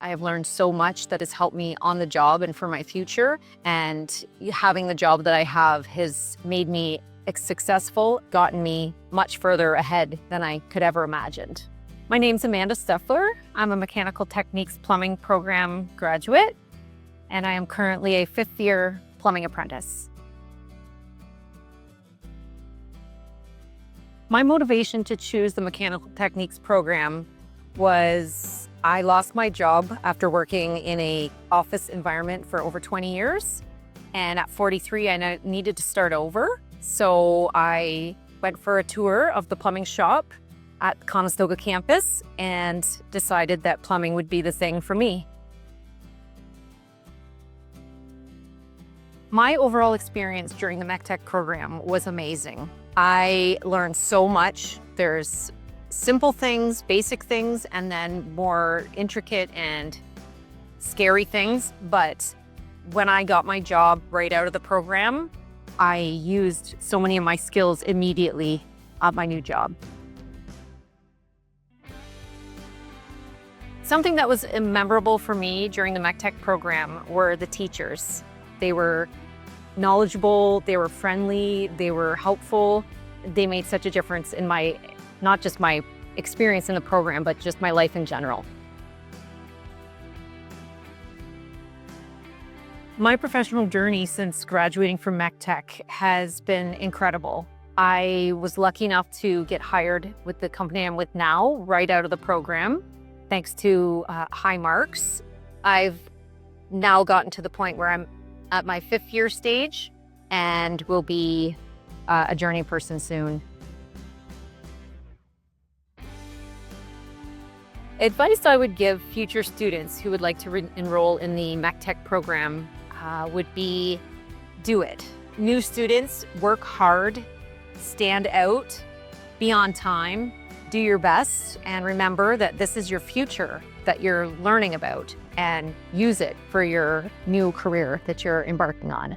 I have learned so much that has helped me on the job and for my future. And having the job that I have has made me successful, gotten me much further ahead than I could ever imagined. My name's Amanda Steffler. I'm a Mechanical Techniques Plumbing Program graduate, and I am currently a fifth-year plumbing apprentice. My motivation to choose the Mechanical Techniques program was I lost my job after working in an office environment for over 20 years. And at 43, I needed to start over. So I went for a tour of the plumbing shop at Conestoga campus and decided that plumbing would be the thing for me. My overall experience during the MECTEC program was amazing. I learned so much. There's simple things, basic things, and then more intricate and scary things. But when I got my job right out of the program, I used so many of my skills immediately at my new job. Something that was memorable for me during the MECTEC program were the teachers. They were knowledgeable, they were friendly, they were helpful. They made such a difference in not just my experience in the program, but just my life in general. My professional journey since graduating from MECTEC has been incredible. I was lucky enough to get hired with the company I'm with now, right out of the program, thanks to high marks. I've now gotten to the point where I'm at my fifth year stage and will be a journey person soon. Advice I would give future students who would like to enroll in the MECTEC program would be do it. New students, work hard, stand out, be on time, do your best, and remember that this is your future that you're learning about, and use it for your new career that you're embarking on.